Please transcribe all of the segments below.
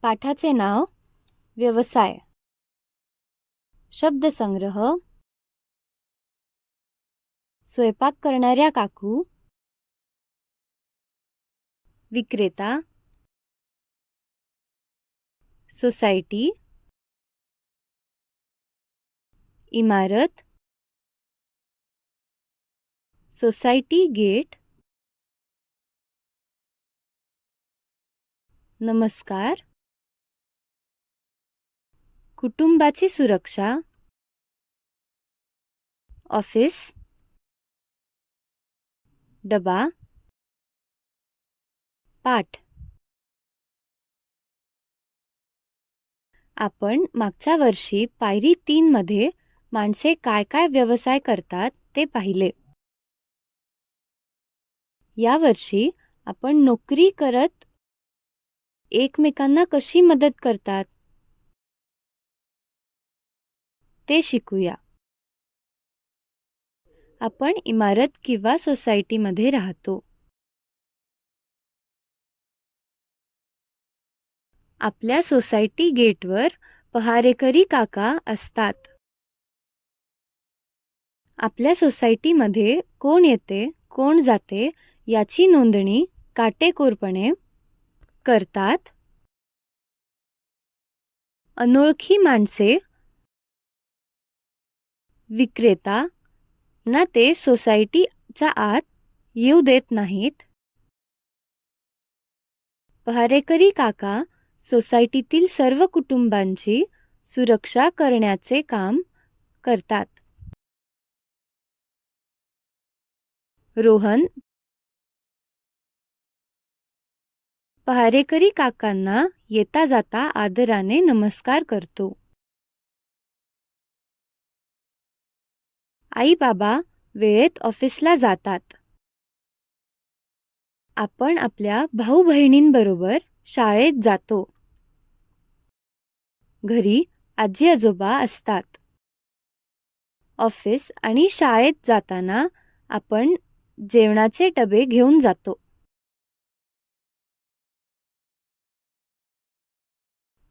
पाठाचे नाव व्यवसाय. शब्दसंग्रह. स्वयंपाक करणाऱ्या काकू, विक्रेता, सोसायटी, इमारत, सोसायटी गेट, नमस्कार, कुटुंबाची सुरक्षा, ऑफिस, डबा, पाठ. आपण मागच्या वर्षी पायरी 3 मध्ये माणसे काय काय व्यवसाय करतात ते पाहिले. या वर्षी आपण नोकरी करत एकमेकांना कशी मदत करतात ते शिकूया. आपण इमारत किंवा सोसायटीमध्ये राहतो. आपल्या सोसायटी गेटवर पहारेकरी काका असतात. आपल्या सोसायटीमध्ये कोण येते, कोण जाते याची नोंदणी काटेकोरपणे करतात. अनोळखी माणसे, विक्रेता ना ते सोसायटीच्या आत येऊ देत नाहीत. पहारेकरी काका सोसायटीतील सर्व कुटुंबांची सुरक्षा करण्याचे काम करतात. रोहन पहारेकरी काकांना येता जाता आदराने नमस्कार करतो. आई बाबा वेळेत ऑफिसला जातात. आपण आपल्या भाऊ बहिणींबरोबर शाळेत जातो. घरी आजी आजोबा असतात. ऑफिस आणि शाळेत जाताना आपण जेवणाचे डबे घेऊन जातो.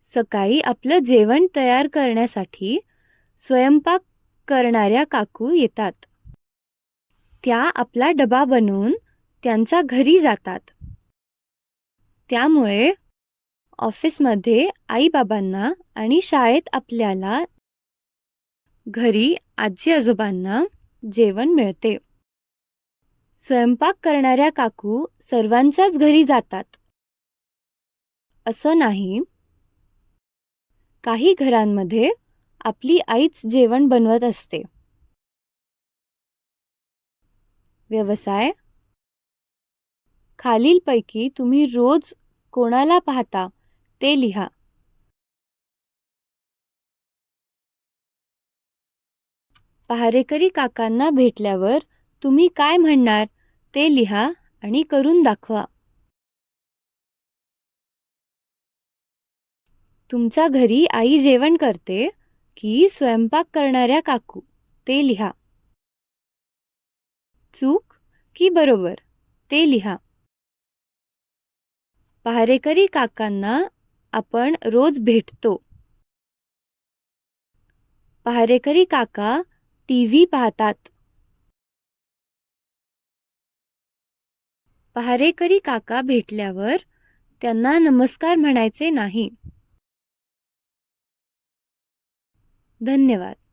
सकाळी आपलं जेवण तयार करण्यासाठी स्वयंपाक करणाऱ्या काकू येतात. त्या आपला डबा बनवून त्यांच्या घरी जातात. त्यामुळे ऑफिसमध्ये आई-बाबांना आणि शाळेत आपल्याला घरी आजी आजोबांना जेवण मिळते. स्वयंपाक करणाऱ्या काकू सर्वांच्याच घरी जातात असं नाही. काही घरांमध्ये आपली आईच जेवण बनवत असते. व्यवसाय. खालीलपैकी तुम्ही रोज कोणाला पाहता ते लिहा. पहारेकरी काकांना भेटल्यावर तुम्ही काय म्हणणार ते लिहा आणि करून दाखवा. तुमच्या घरी आई जेवण करते की स्वयंपाक करणाऱ्या काकू ते लिहा. चूक की बरोबर ते लिहा. पहारेकरी काकांना आपण रोज भेटतो. पहारेकरी काका टीव्ही पाहतात. पहारेकरी काका भेटल्यावर त्यांना नमस्कार म्हणायचे नाही. धन्यवाद.